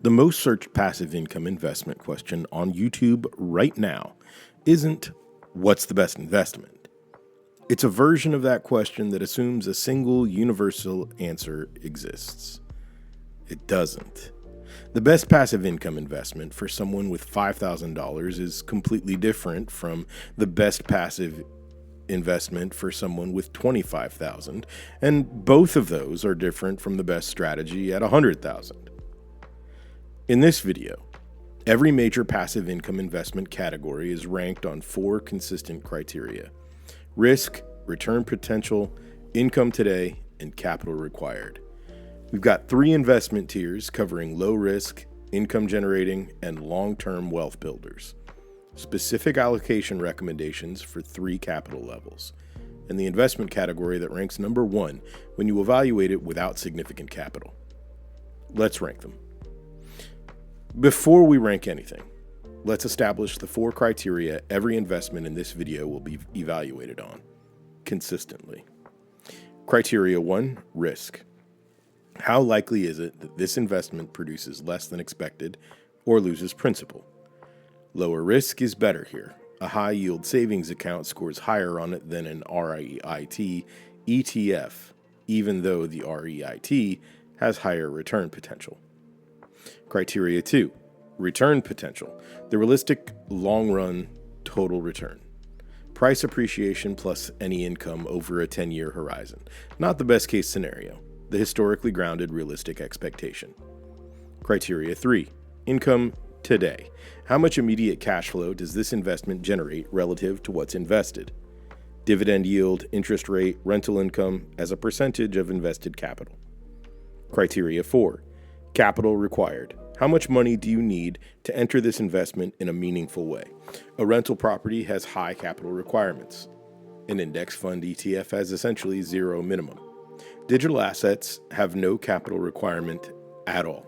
The most searched passive income investment question on YouTube right now isn't what's the best investment? It's a version of that question that assumes a single universal answer exists. It doesn't. The best passive income investment for someone with $5,000 is completely different from the best passive investment for someone with $25,000, and both of those are different from the best strategy at $100,000. In this video, every major passive income investment category is ranked on 4 consistent criteria: risk, return potential, income today, and capital required. We've got 3 investment tiers covering low risk, income generating, and long-term wealth builders. Specific allocation recommendations for 3 capital levels, and the investment category that ranks number 1 when you evaluate it without significant capital. Let's rank them. Before we rank anything, let's establish the 4 criteria every investment in this video will be evaluated on consistently. Criteria 1, risk. How likely is it that this investment produces less than expected or loses principal? Lower risk is better here. A high yield savings account scores higher on it than an REIT ETF, even though the REIT has higher return potential. Criteria 2, return potential, the realistic long-run total return. Price appreciation plus any income over a 10-year horizon. Not the best case scenario, the historically grounded realistic expectation. Criteria 3, income today. How much immediate cash flow does this investment generate relative to what's invested? Dividend yield, interest rate, rental income as a percentage of invested capital. Criteria 4, capital required. How much money do you need to enter this investment in a meaningful way? A rental property has high capital requirements. An index fund ETF has essentially 0 minimum. Digital assets have no capital requirement at all.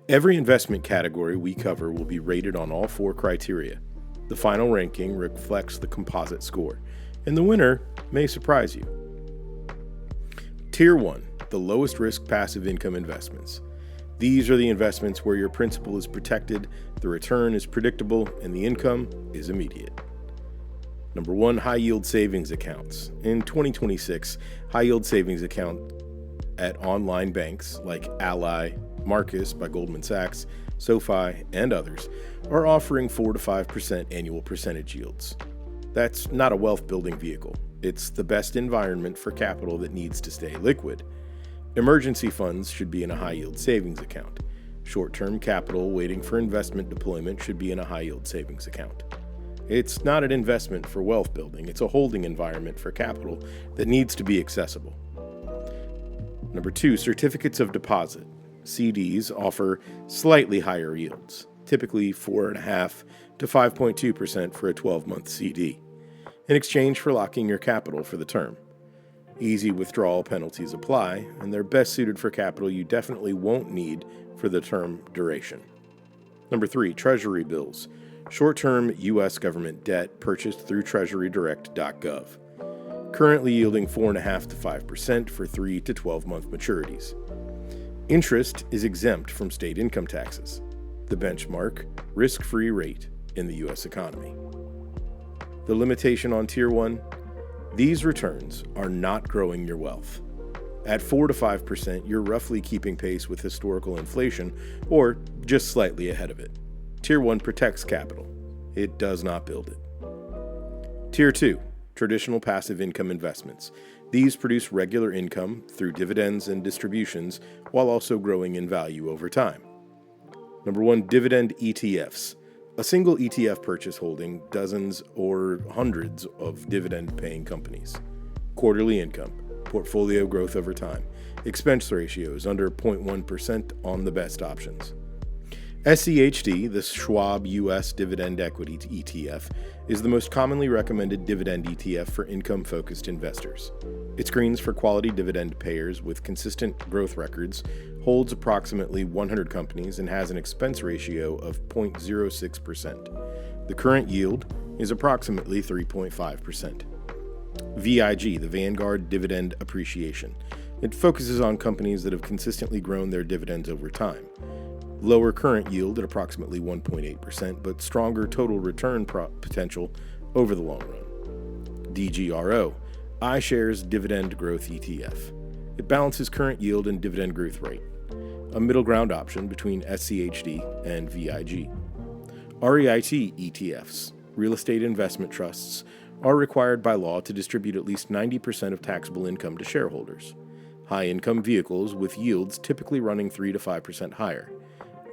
Every investment category we cover will be rated on all 4 criteria. The final ranking reflects the composite score, and the winner may surprise you. Tier 1, the lowest risk passive income investments. These are the investments where your principal is protected, the return is predictable, and the income is immediate. Number 1, high yield savings accounts. In 2026, high yield savings account at online banks like Ally, Marcus by Goldman Sachs, SoFi, and others are offering 4 to 5% annual percentage yields. That's not a wealth building vehicle. It's the best environment for capital that needs to stay liquid. Emergency funds should be in a high-yield savings account. Short-term capital waiting for investment deployment should be in a high-yield savings account. It's not an investment for wealth building, it's a holding environment for capital that needs to be accessible. Number 2, certificates of deposit. CDs offer slightly higher yields, typically 4.5% to 5.2% for a 12-month CD, in exchange for locking your capital for the term. Easy withdrawal penalties apply, and they're best suited for capital you definitely won't need for the term duration. Number 3, Treasury bills. Short-term U.S. government debt purchased through treasurydirect.gov. Currently yielding 4.5% to 5% for 3 to 12-month maturities. Interest is exempt from state income taxes, the benchmark risk-free rate in the U.S. economy. The limitation on Tier 1? These returns are not growing your wealth. At 4 to 5%, you're roughly keeping pace with historical inflation, or just slightly ahead of it. Tier 1 protects capital. It does not build it. Tier 2, traditional passive income investments. These produce regular income through dividends and distributions while also growing in value over time. Number 1, dividend ETFs. A single ETF purchase holding dozens or hundreds of dividend-paying companies. Quarterly income, portfolio growth over time, expense ratios under 0.1% on the best options. SCHD, the Schwab U.S. Dividend Equity ETF, is the most commonly recommended dividend ETF for income-focused investors. It screens for quality dividend payers with consistent growth records, holds approximately 100 companies, and has an expense ratio of 0.06%. The current yield is approximately 3.5%. VIG, the Vanguard Dividend Appreciation. It focuses on companies that have consistently grown their dividends over time. Lower current yield at approximately 1.8%, but stronger total return potential over the long run. DGRO, iShares Dividend Growth ETF. It balances current yield and dividend growth rate, a middle ground option between SCHD and VIG. REIT ETFs, real estate investment trusts, are required by law to distribute at least 90% of taxable income to shareholders. High-income vehicles with yields typically running 3 to 5% higher.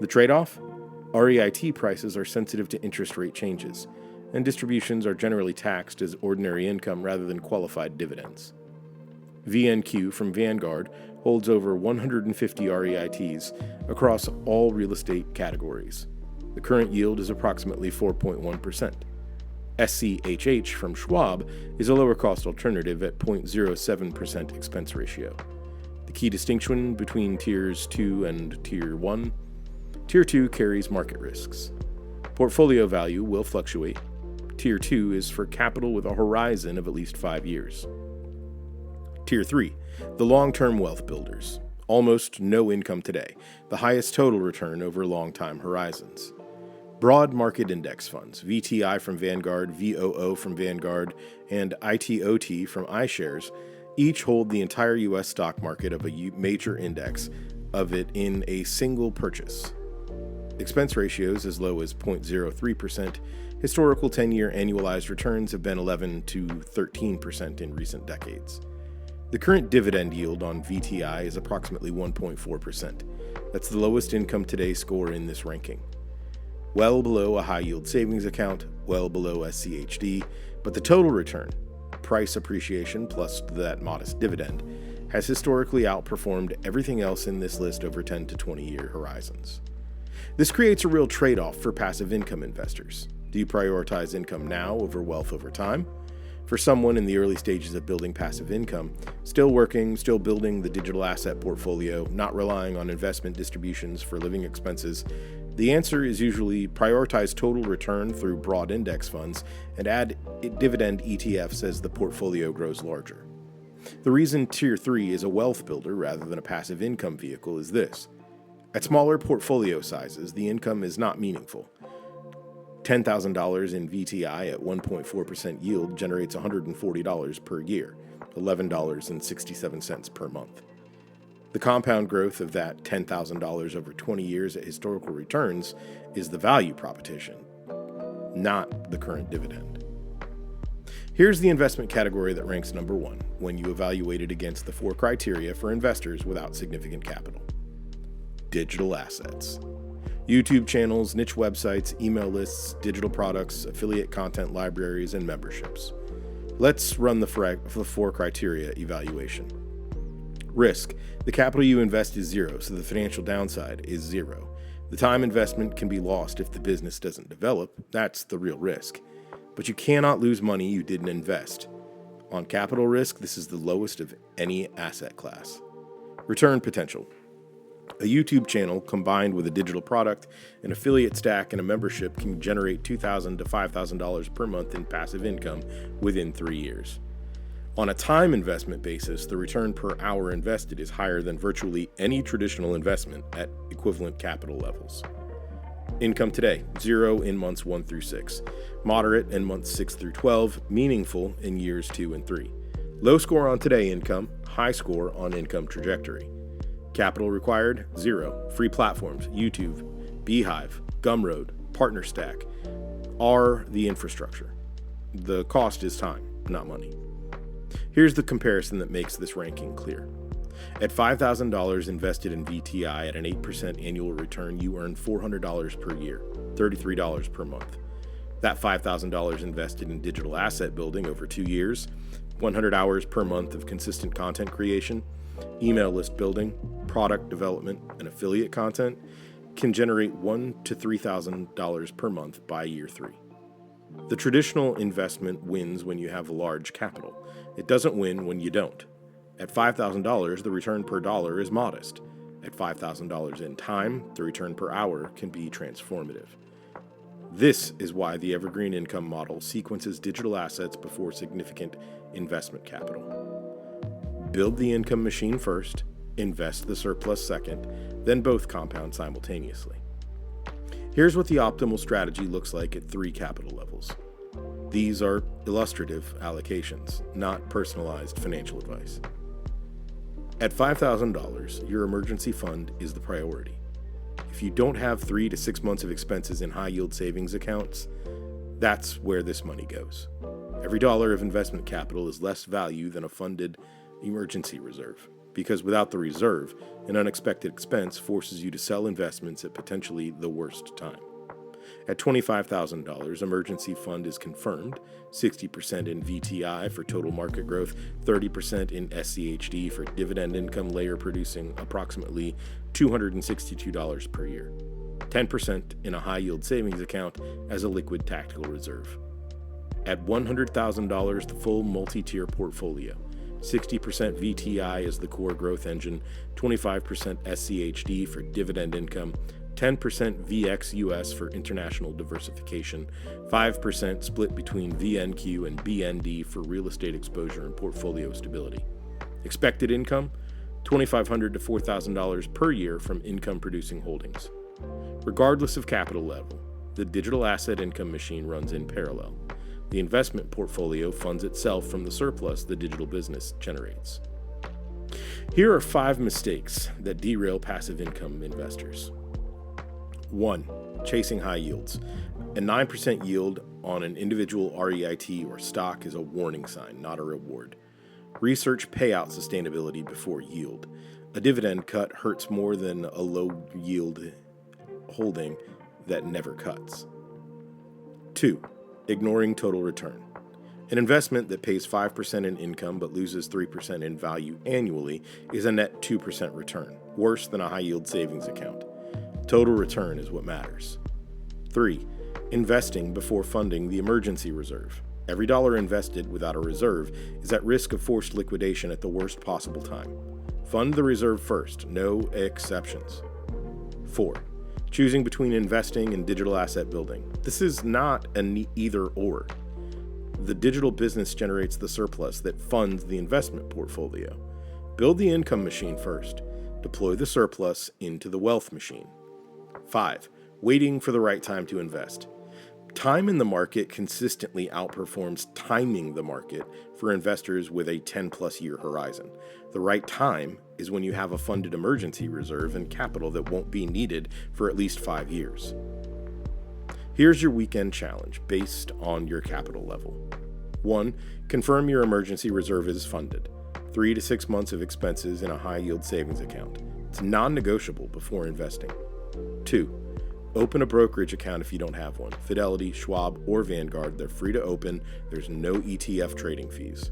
The trade-off? REIT prices are sensitive to interest rate changes, and distributions are generally taxed as ordinary income rather than qualified dividends. VNQ from Vanguard holds over 150 REITs across all real estate categories. The current yield is approximately 4.1%. SCHH from Schwab is a lower-cost alternative at 0.07% expense ratio. The key distinction between Tiers 2 and Tier 1: Tier 2 carries market risks. Portfolio value will fluctuate. Tier 2 is for capital with a horizon of at least 5 years. Tier 3, the long-term wealth builders. Almost no income today, the highest total return over long-time horizons. Broad market index funds, VTI from Vanguard, VOO from Vanguard, and ITOT from iShares, each hold the entire U.S. stock market of a major index of it in a single purchase. Expense ratios as low as 0.03%. Historical 10-year annualized returns have been 11 to 13% in recent decades. The current dividend yield on VTI is approximately 1.4%. That's the lowest income today score in this ranking. Well below a high-yield savings account, well below SCHD, but the total return, price appreciation plus that modest dividend, has historically outperformed everything else in this list over 10 to 20-year horizons. This creates a real trade-off for passive income investors. Do you prioritize income now over wealth over time? For someone in the early stages of building passive income, still working, still building the digital asset portfolio, not relying on investment distributions for living expenses, the answer is usually prioritize total return through broad index funds and add dividend ETFs as the portfolio grows larger. The reason Tier 3 is a wealth builder rather than a passive income vehicle is this. At smaller portfolio sizes, the income is not meaningful. $10,000 in VTI at 1.4% yield generates $140 per year, $11.67 per month. The compound growth of that $10,000 over 20 years at historical returns is the value proposition, not the current dividend. Here's the investment category that ranks number 1 when you evaluate it against the 4 criteria for investors without significant capital. Digital assets. YouTube channels, niche websites, email lists, digital products, affiliate content libraries, and memberships. Let's run the 4 criteria evaluation. Risk. The capital you invest is 0, so the financial downside is 0. The time investment can be lost if the business doesn't develop. That's the real risk. But you cannot lose money you didn't invest. On capital risk, this is the lowest of any asset class. Return potential. A YouTube channel combined with a digital product, an affiliate stack, and a membership can generate $2,000 to $5,000 per month in passive income within 3 years. On a time investment basis, the return per hour invested is higher than virtually any traditional investment at equivalent capital levels. Income today, 0 in months 1 through 6, moderate in months 6 through 12, meaningful in years 2 and 3. Low score on today income, high score on income trajectory. Capital required, 0. Free platforms, YouTube, Beehive, Gumroad, PartnerStack are the infrastructure. The cost is time, not money. Here's the comparison that makes this ranking clear. At $5,000 invested in VTI at an 8% annual return, you earn $400 per year, $33 per month. That $5,000 invested in digital asset building over 2 years, 100 hours per month of consistent content creation, email list building, product development, and affiliate content can generate $1,000 to $3,000 per month by year 3. The traditional investment wins when you have large capital. It doesn't win when you don't. At $5,000, the return per dollar is modest. At $5,000 in time, the return per hour can be transformative. This is why the Evergreen income model sequences digital assets before significant investment capital. Build the income machine first, invest the surplus second, then both compound simultaneously. Here's what the optimal strategy looks like at 3 capital levels. These are illustrative allocations, not personalized financial advice. At $5,000, your emergency fund is the priority. If you don't have 3 to 6 months of expenses in high-yield savings accounts, that's where this money goes. Every dollar of investment capital is less value than a funded emergency reserve, because without the reserve, an unexpected expense forces you to sell investments at potentially the worst time. At $25,000, emergency fund is confirmed, 60% in VTI for total market growth, 30% in SCHD for dividend income layer producing approximately $262 per year, 10% in a high-yield savings account as a liquid tactical reserve. At $100,000, the full multi-tier portfolio, 60% VTI as the core growth engine, 25% SCHD for dividend income, 10% VXUS for international diversification, 5% split between VNQ and BND for real estate exposure and portfolio stability. Expected income, $2,500 to $4,000 per year from income-producing holdings. Regardless of capital level, the digital asset income machine runs in parallel. The investment portfolio funds itself from the surplus the digital business generates. Here are 5 mistakes that derail passive income investors. 1. Chasing high yields. A 9% yield on an individual REIT or stock is a warning sign, not a reward. Research payout sustainability before yield. A dividend cut hurts more than a low yield holding that never cuts. 2. Ignoring total return. An investment that pays 5% in income but loses 3% in value annually is a net 2% return, worse than a high-yield savings account. Total return is what matters. 3. Investing before funding the emergency reserve. Every dollar invested without a reserve is at risk of forced liquidation at the worst possible time. Fund the reserve first, no exceptions. 4. Choosing between investing and digital asset building. This is not an either or. The digital business generates the surplus that funds the investment portfolio. Build the income machine first. Deploy the surplus into the wealth machine. 5. Waiting for the right time to invest. Time in the market consistently outperforms timing the market for investors with a 10-plus year horizon. The right time is when you have a funded emergency reserve and capital that won't be needed for at least 5 years. Here's your weekend challenge based on your capital level. 1. Confirm your emergency reserve is funded. 3 to 6 months of expenses in a high-yield savings account. It's non-negotiable before investing. 2. Open a brokerage account if you don't have one. Fidelity, Schwab, or Vanguard, they're free to open. There's no ETF trading fees.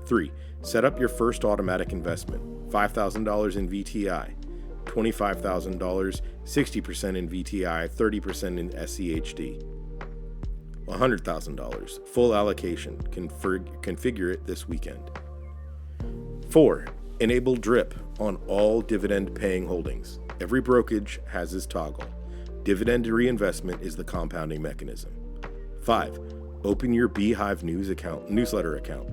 3. Set up your first automatic investment. $5,000 in VTI, $25,000, 60% in VTI, 30% in SCHD. $100,000, full allocation. Configure it this weekend. 4. Enable DRIP on all dividend-paying holdings. Every brokerage has this toggle. Dividend reinvestment is the compounding mechanism. 5. Open your Beehive newsletter account.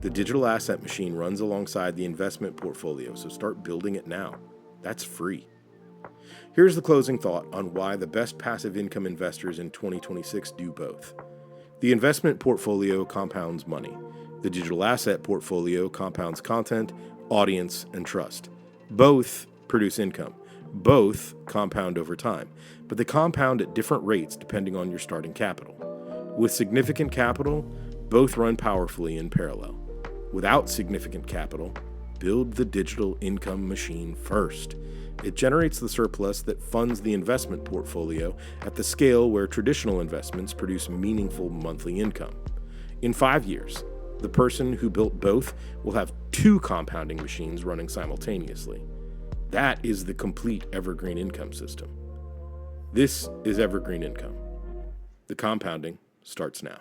The digital asset machine runs alongside the investment portfolio, so start building it now. That's free. Here's the closing thought on why the best passive income investors in 2026 do both. The investment portfolio compounds money. The digital asset portfolio compounds content, audience, and trust. Both produce income. Both compound over time, but they compound at different rates depending on your starting capital. With significant capital, both run powerfully in parallel. Without significant capital, build the digital income machine first. It generates the surplus that funds the investment portfolio at the scale where traditional investments produce meaningful monthly income. In 5 years, the person who built both will have 2 compounding machines running simultaneously. That is the complete Evergreen income system. This is Evergreen Income. The compounding starts now.